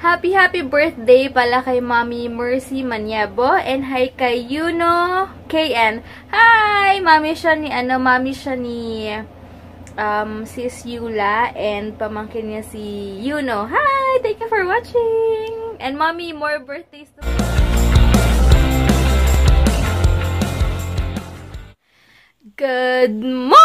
Happy birthday pala kay Mami Mercy Maniebo and hi kay Yuno KN. Hi! Mami siya ni Sis Yula and pamangkin niya si Yuno. Hi! Thank you for watching! And Mami, more birthdays to Good morning!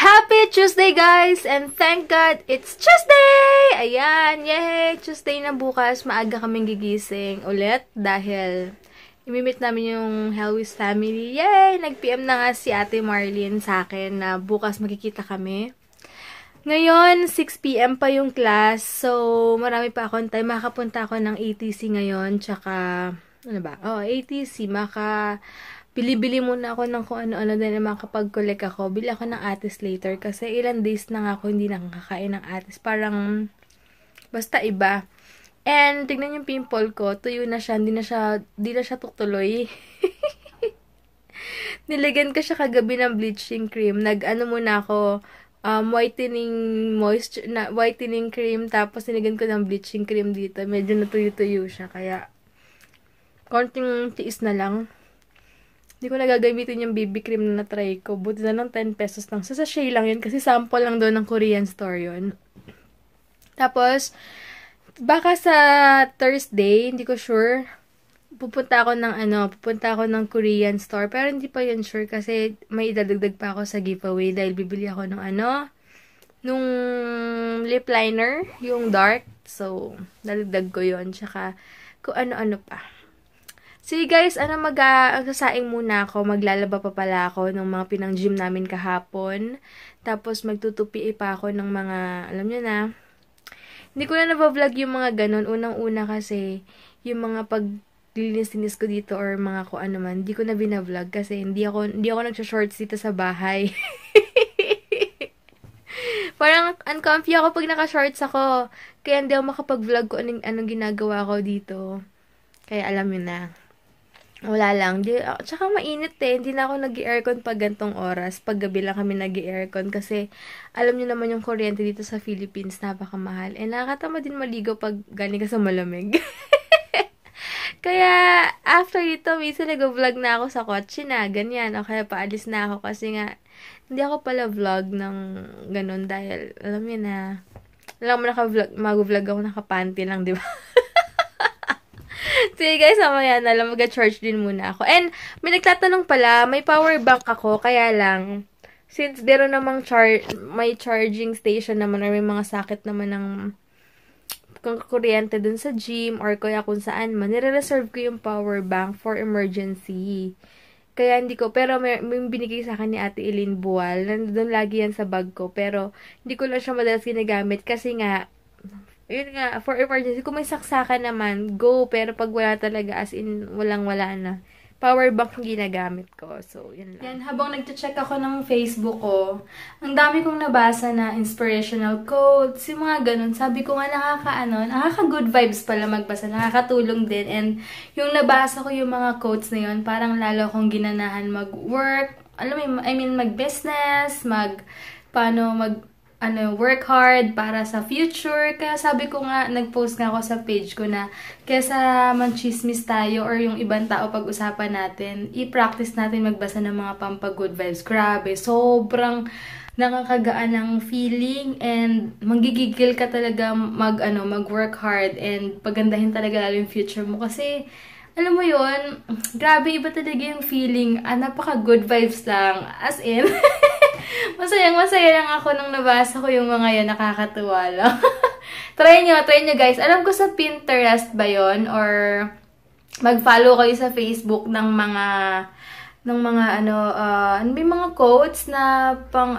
Happy Tuesday, guys! And thank God, it's Tuesday! Ayan, yay! Tuesday na bukas. Maaga kaming gigising ulit dahil imimit namin yung Helwis family. Yay! Nag-PM na nga si Ate Marlene sa akin na bukas magkikita kami. Ngayon, 6 PM pa yung class. So, marami pa akong time. Makapunta ako ng ATC ngayon. Tsaka, ano ba? ATC. Bili-bili muna ako ng kung ano-ano din na makapag-collect ako. Bili ako ng atis later kasi ilang days na nga ako hindi nakakain ng atis. Parang, basta iba. And, tignan yung pimple ko. Tuyo na siya. Di na siya tutuloy. Nilagyan ko siya kagabi ng bleaching cream. Nag-ano muna ako, whitening cream. Tapos, nilagyan ko ng bleaching cream dito. Medyo natuyo-tuyo siya. Kaya, konting tiis na lang. Hindi ko nagagamitin yung BB cream na na-try ko. Buti na lang 10 pesos lang. Sa sachet lang yun. Kasi sample lang doon ng Korean store yun. Tapos, baka sa Thursday, hindi ko sure, pupunta ako ng Korean store. Pero hindi pa yun sure kasi may idadagdag pa ako sa giveaway dahil bibili ako ng nung lip liner, yung dark. So, dadagdag ko yun. Tsaka, kung ano-ano pa. Sige guys, magsasaing muna ako. Maglalaba pa pala ako ng mga pinang-gym namin kahapon. Tapos, magtutupi pa ako ng mga, alam nyo na, hindi ko na nabavlog yung mga ganun. Unang-una kasi, yung mga paglinis-linis ko dito or mga kung ano man, hindi ko na binavlog kasi hindi ako nagsha-shorts dito sa bahay. Parang uncomfy ako pag naka-shorts ako. Kaya hindi ako makapag-vlog ko anong ginagawa ko dito. Kaya alam yun na. Wala lang. Tsaka mainit eh. Hindi na ako nag-aircon pag gantong oras. Pag gabi lang kami nag-aircon. Kasi, alam nyo naman yung kuryente dito sa Philippines, napakamahal. Eh, nakakatama din maligo pag galing ka sa malamig. Kaya, after ito, minsan nag-vlog na ako sa kotse na. Ganyan. O kaya paalis na ako. Kasi nga, hindi ako pala vlog ng ganun. Dahil, alam nyo na, mag-vlog ako nakapanty lang, di ba? Sige guys, mamaya na lang mag-charge din muna ako. And, may nagtatanong pala, may power bank ako, kaya lang, since meron namang may charging station naman or may mga socket naman ng kuryente dun sa gym or kaya kung saan man, nire-reserve ko yung power bank for emergency. Kaya hindi ko, pero may binigay sa akin ni Ate Eileen Buwal, nandun lagi yan sa bag ko, pero hindi ko lang siya madalas ginagamit kasi nga, yun nga, for emergency, kung may saksakan naman, go. Pero pag wala talaga, as in, walang-wala na. Power bank yung ginagamit ko. So, yun lang. Yan, habang nag-check ako ng Facebook ko, ang dami kong nabasa na inspirational quotes, yung mga ganun. Sabi ko nga, nakaka-good vibes pala magbasa. Nakakatulong din. And, yung nabasa ko yung mga quotes na yun, parang lalo akong ginanahan mag-work. Mag-business, work hard para sa future. Kaya sabi ko nga, nag-post nga ako sa page ko na kesa manchismis tayo or yung ibang tao pag-usapan natin, i-practice natin magbasa ng mga pampag-good vibes. Grabe, sobrang nakakagaan ng feeling and manggigigil ka talaga mag-work hard and pagandahin talaga lalo yung future mo. Kasi, alam mo yun, grabe, iba talaga yung feeling. Napaka-good vibes lang. As in, masaya lang ako nung nabasa ko yung mga yun, nakakatuwa lang. Try nyo guys. Alam ko sa Pinterest ba yun? Or mag-follow kayo sa Facebook ng mga may mga quotes na pang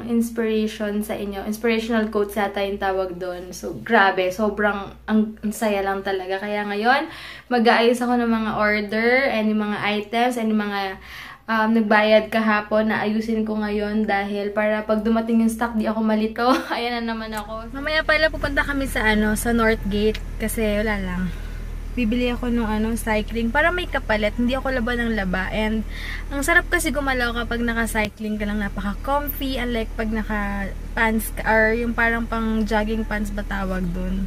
inspiration sa inyo. Inspirational quotes yata yung tawag doon. So, grabe. Sobrang ang saya lang talaga. Kaya ngayon, mag-aayos ako ng mga order and yung mga items and yung mga nagbayad kahapon na ayusin ko ngayon dahil para pag dumating yung stock di ako malito. Ayan na naman ako. Mamaya pala pupunta kami sa North Gate kasi wala lang. bibili ako nung cycling para may kapalit, hindi ako laba ng laba. And ang sarap kasi gumalaw kapag naka-cycling ka lang, napaka-comfy, unlike pag naka-pants or yung parang pang jogging pants ba tawag dun.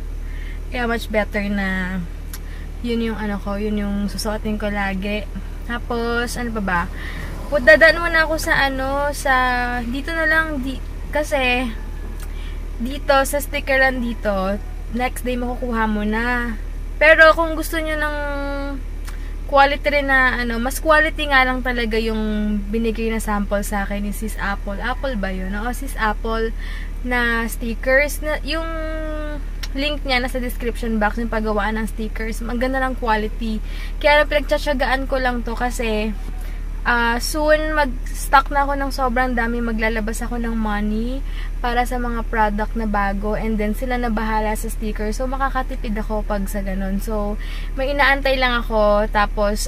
Kaya much better na yun yung yun yung susuotin ko lagi. Tapos ano pa ba? Dadaan muna ako sa dito na lang kasi dito sa stickeran dito, next day makukuha mo na. Pero kung gusto niyo ng quality rin na mas quality nga lang talaga yung binigay na sample sa akin ni Sis Apple. Apple ba yun? Oo, Sis Apple na stickers. Yung link niya nasa description box yung paggawaan ng stickers. Maganda lang quality. Kaya pinagtsatsagaan ko lang to kasi soon mag-stock na ako ng sobrang dami, maglalabas ako ng money para sa mga product na bago, and then sila na bahala sa sticker. So makakatipid ako pag sa ganun. So may inaantay lang ako, tapos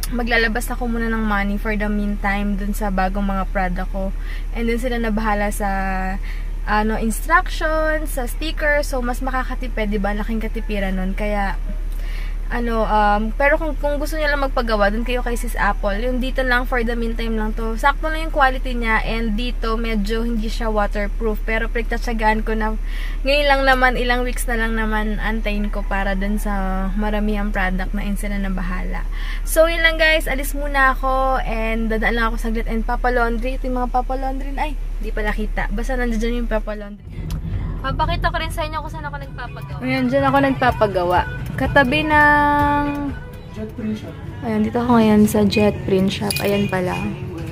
maglalabas ako muna ng money for the meantime dun sa bagong mga product ko, and then sila na bahala sa instructions, sa sticker. So mas makakatipid, diba? Laking katipiran nun. Kaya pero kung gusto niyo lang magpagawa, dun kayo kay Sis Apple. Yung dito lang, for the meantime lang to. Sakto lang yung quality niya, and dito, medyo hindi siya waterproof. Pero pinagtatsagaan ko na, ngayon lang naman, ilang weeks na lang naman, antayin ko para dun sa maramihang product na sila na bahala. So, yun lang guys, alis muna ako, and dadaan lang ako saglit, and Papa Laundry. Ito yung mga Papa Laundry, ay, hindi pala kita. Basta nandiyan yung Papa Laundry. Papakita ko rin sa inyo kung saan ako nagpapagawa. Ayan, dyan ako nagpapagawa. Katabi ng Jet Print Shop. Ayan, dito ako ngayon sa Jet Print Shop. Ayan pala.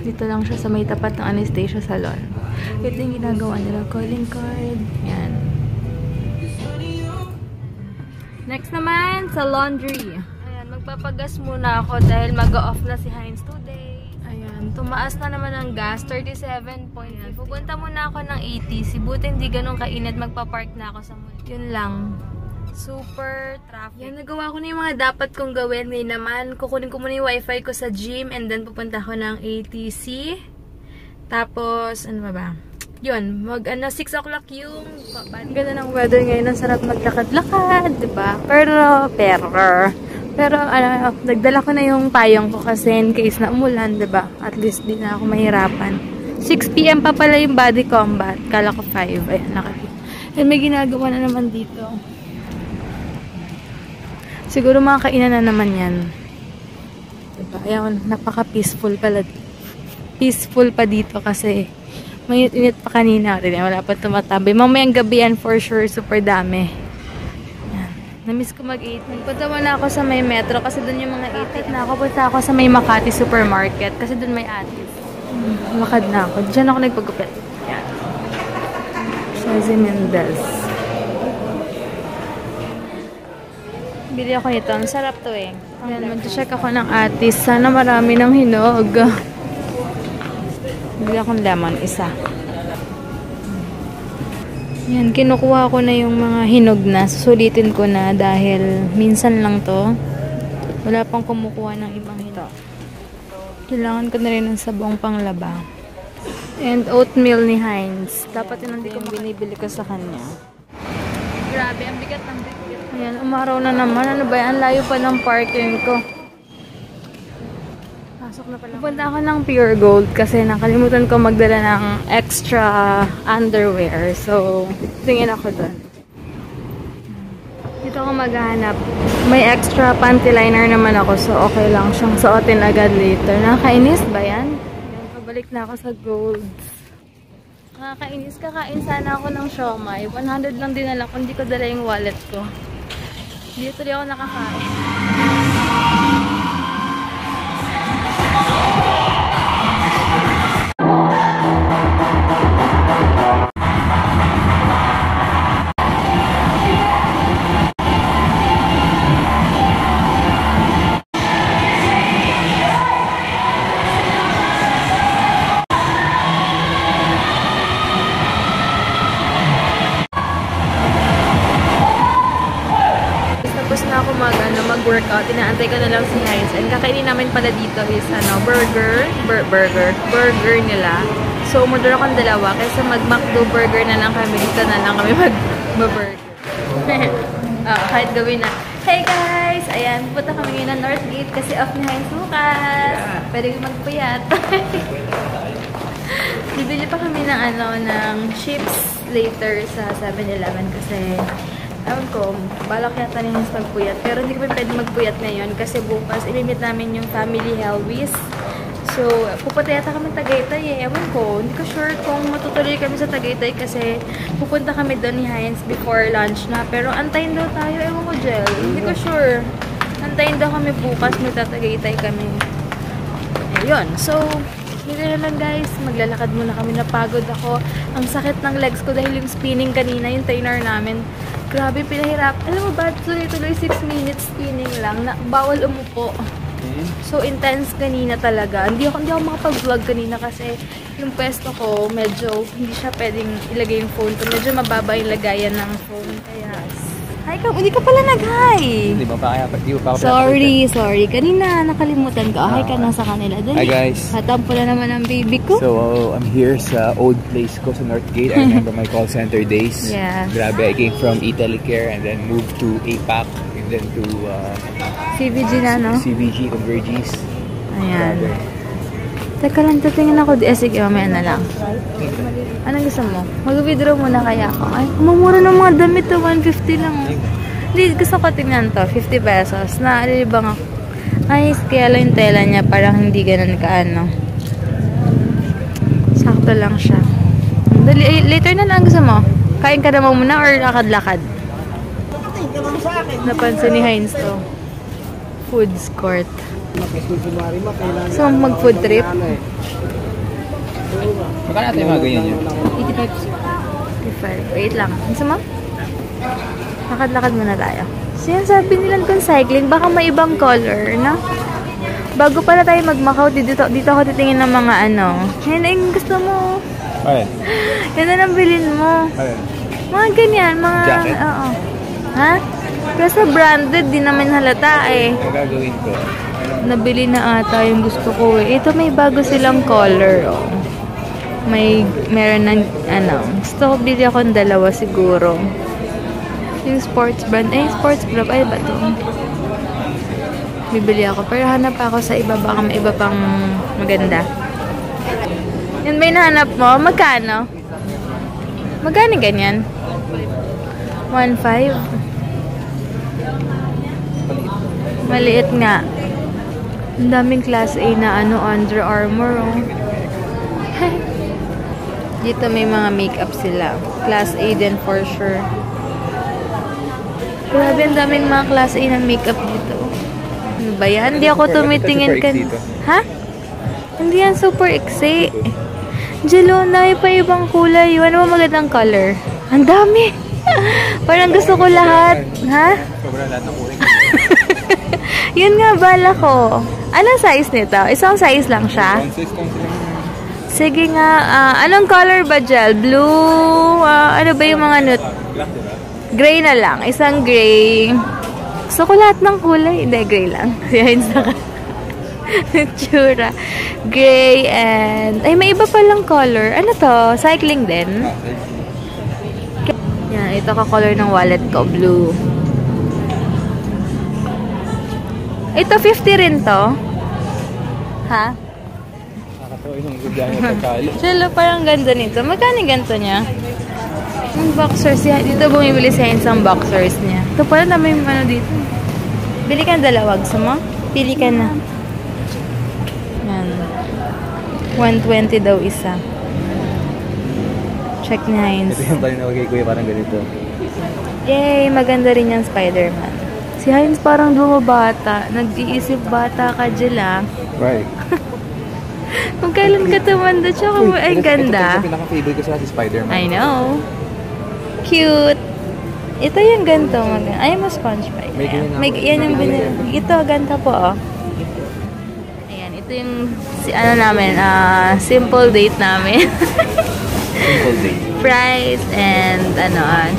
Dito lang siya sa may tapat ng Anastasia Salon. Ito yung ginagawa nila. Calling card. Ayan. Next naman, sa laundry. Ayan, magpapagas muna ako dahil mag-off na si Heinz today. Ayan, tumaas na naman ang gas, 37.5. Pupunta muna ako ng ATC. Buti hindi ganun kainit, magpa-park na ako sa mall. Yun lang. Super traffic. Yan, nagawa ko na yung mga dapat kong gawin. Ngayon naman, kukunin ko muna yung wifi ko sa gym, and then pupunta ako ng ATC. Tapos, ano ba? Yun, 6 o'clock yung ganda ng weather ngayon. Ang sarap maglakad-lakad, diba? Pero, nagdala ko na yung payong ko kasi in case na umulan, diba? At least di na ako mahirapan. 6 PM pa pala yung body combat. Kala ko 5. Ayan, nakakita. And may ginagawa na naman dito. Siguro mga kainan na naman yan. Diba? Ayan, napaka-peaceful pala. Peaceful pa dito kasi mainit-init pa kanina. Wala pa tumatambay. Mamayang gabi yan for sure. Super dami. Namiss ko mag-eat. Nagpunta na ako sa may metro kasi doon yung mga eat. Punta ako sa may Makati Supermarket kasi doon may atis. Lakad na ako. Diyan ako nagpagupit. Yan. Shazi Mendez. Bili ako nito. Ang sarap to eh. Yan, mag-check ako ng atis. Sana marami ng hinog. Bili akong lemon. Isa. Yan, kinukuha ko na yung mga hinog na. Susulitin ko na dahil minsan lang to. Wala pang kumukuha ng ibang hinog. Kailangan ko na rin ng sabong panglaba. And oatmeal ni Heinz. Dapat yun hindi ko binibili ko sa kanya. Grabe, ang bigat ng bigat. Ayan, umaraw na naman. Ano ba yan? Layo pa ng parking ko. Pupunta ako ng Pure Gold kasi nakalimutan ko magdala ng extra underwear. So, tingin ako doon. Dito ako maghahanap. May extra panty liner naman ako. So, okay lang siyang suotin agad later. Nakakainis ba yan? Ayan, pabalik na ako sa Gold. Nakakainis. Kakain sana ako ng siomai. 100 lang dinala ko. Hindi ko dala yung wallet ko. Dito tuloy ako nakakain. Mag-workout, inaantay ko na lang si Heinz. And kakainin namin pala dito is burger nila. So, umorder akong dalawa kaysa mag-McDo burger na lang kami. Dito na lang kami mag-burger. Kahit gawin na. Hey guys! Ayan, pupunta kami ngayon ng Northgate kasi off ni Heinz bukas. Pwede ko magpuyat. Bibili pa kami ng ng chips later sa 7-Eleven kasi ewan ko, balak yata ni Heinz magpuyat. Pero hindi kami pwede magpuyat ngayon kasi bukas ilimit namin yung family Helwies. So, pupunta yata kami Tagaytay eh. Ewan ko, hindi ko sure kung matutuloy kami sa Tagaytay kasi pupunta kami doon ni Heinz before lunch na. Pero antayin daw tayo, ewan ko, Jel. Hindi ko sure. Antayin daw kami bukas, magtatagaytay kami. Ayun. So, hindi na lang guys. Maglalakad muna kami. Napagod ako. Ang sakit ng legs ko dahil yung spinning kanina, yung trainer namin. Grabe, pinahirap. Alam mo ba, tuloy-tuloy 6 minutes spinning lang. Na, bawal umupo. So, intense kanina talaga. Hindi ako makapag-vlog kanina kasi yung pwesto ko, medyo hindi siya pwedeng ilagay yung phone ko. Medyo mababa yung lagayan ng phone. Kaya, hi ka, hindi ka pala nag-hi. Hindi mo pa kaya, di mo pa ako Sorry. Kanina, nakalimutan ko. Hi ka na sa kanila. Dali. Hi guys. Hatampo na naman ang baby ko. So, I'm here sa old place ko sa Northgate. I remember my call center days. Yes. Grabe, I came from Italy Care and then moved to APAC and then to CVG na, no? CVG, Convergys. Ayan. Teka lang, tatingin ako. Sige, mamaya na lang. Anong gusto mo? Mag-withdraw muna kaya ako. Ay, mamura ng mga damit to. 150 lang. Hindi, gusto ko tingnan to. 50 pesos. Naalibang ako. Ay, kaya lang yung tela niya. Parang hindi ganun kaano. Sakto lang siya. Dali, later na lang gusto mo. Kain ka naman muna or lakad-lakad? Napansin ni Heinz to. Foods court. So, mag-food trip. Magkano natin yung mga ganyan yun? 85. Wait lang. Gusto mo? Lakad-lakad muna tayo. Sinasabi nilang kung cycling, baka may ibang color, no? Bago pala tayo mag-Macau, dito ako titingin ng mga Yan na yung gusto mo. Ay. Yan na lang bilhin mo. Ay. Mga ganyan, mga... Jacket? Oo. Ha? Pero sa branded, di naman halata eh. Ang gagawin ko. Nabili na ata yung gusto ko eh. Ito may bago silang color, oh. Meron ng, gusto ko bili ako ng dalawa siguro. Yung sports brand. Sports brand. Ay, ba ito? Bibili ako. Pero hanap ako sa iba. Baka may iba pang maganda. Yan ba yung nahanap mo? Magkano? Magkano ganyan? 1.5? Maliit nga. Ang daming class A na Under Armour, oh. Dito may mga makeup sila. Class A din for sure. Grabe, ang daming mga class A na makeup dito. Ano ba yan? Hindi ako tumitingin kan... Ha? Hindi yan super iksi. Jello, dami pa ibang kulay. Ano ba magandang color? Ang dami! Parang gusto ko lahat. Ha? Sobrang lahat ng kulay. Yun nga, bala ko. Anong size nito? Isang size lang siya? Sige nga. Anong color ba, Jel? Blue? Ano ba yung mga nude? Black, diba? Gray na lang. Isang gray. Gusto ko lahat ng kulay. Hindi, gray lang. Yan sa tsura. Gray and... Ay, may iba palang color. Ano to? Cycling din? Yan, ito ka-color ng wallet ko. Blue. Ito, 50 rin to. Ha? Nakatuloy nung gudyan yung pagkali. Chelo, parang ganda nito. Magkano ganito niya? Yung boxers niya. Dito bumibili sa isang boxers niya. Ito pala na may dito. Bili ka ng dalawa. Gusto mo? Pili ka na. Yan. 120 daw isa. Check ni Heinz. Ito yung pala nilagay ko parang ganito. Yay! Maganda rin yung Spider-Man. Si Heinz parang bumabata. Nag-iisip bata ka, Jela. Right. Kung kailan ka tumanda, tsaka mo, ay ganda. Ito pinaka-favorite ko sa si Spider-Man. I know. Cute. Ito yung ganito. Ay, mas sponge pa. Yan yung binili. Ito, ganito po, oh. Ayan, ito yung, simple date namin. Simple date. Price and,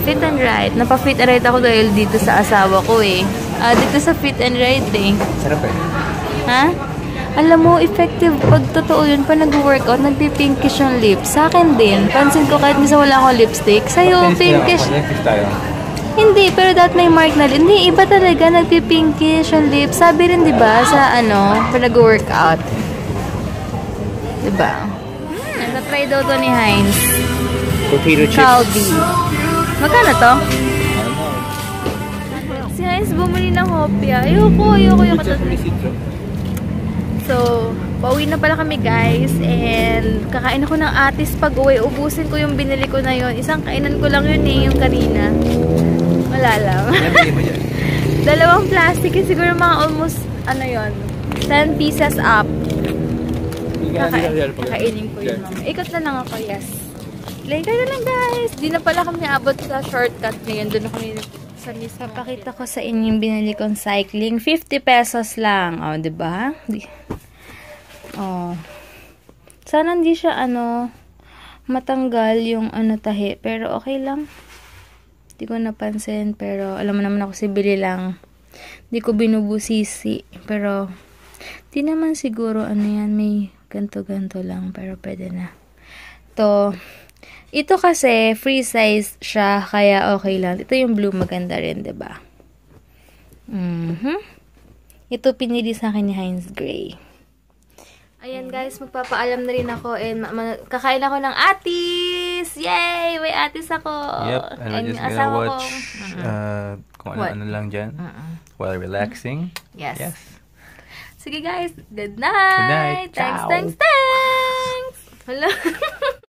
fit and ride. Napa-fit and ride ako dahil dito sa asawa ko, eh. Dito sa fit and ride, eh. Sarap eh. Ha? Alam mo, effective pag totoo yun, pa nag-workout, nagpipinkish yung lips. Sa akin din. Pansin ko kahit minsan wala akong lipstick. Sa'yo, pinkish. Hindi, pero dapat may mark na lip. Hindi, iba talaga. Nagpipinkish ang lips. Sabi rin, di ba, sa pag nag-workout. Di ba? Nasa-try daw to ni Heinz. Potato chips. Calbee. Magkano to? Si Heinz bumili ng hopya. Ayoko yung So, pauwi na pala kami guys. And kakain ako ng atis pag uwi. Ubusin ko yung binili ko na yon. Isang kainan ko lang yun yung kanina. Wala lang. Dalawang plastic. Siguro mga almost, 10 pieces up. Kakainin ko yun. Ikot na lang ako, yes. Later na lang guys. Di na pala kami abot sa shortcut ngayon. Doon na kami sa mismo. Papakita ko sa inyo yung binili kong cycling. 50 pesos lang. O, diba? Sana hindi siya, matanggal yung tahi. Pero okay lang. Hindi ko napansin. Pero alam mo naman ako, sibili lang. Hindi ko binubusisi. Pero, di naman siguro, yan, may ganto-ganto lang. Pero pwede na. Ito kasi, free size siya, kaya okay lang. Ito yung blue, maganda rin, diba? Ito pinili sa akin ni Heinz Gray. Ayan guys, magpapaalam na rin ako and kakain ako ng atis! Yay! May atis ako! Yep, and we're just gonna watch kung ano lang dyan while relaxing. Yes. Sige guys, good night! Good night! Thanks! Hala!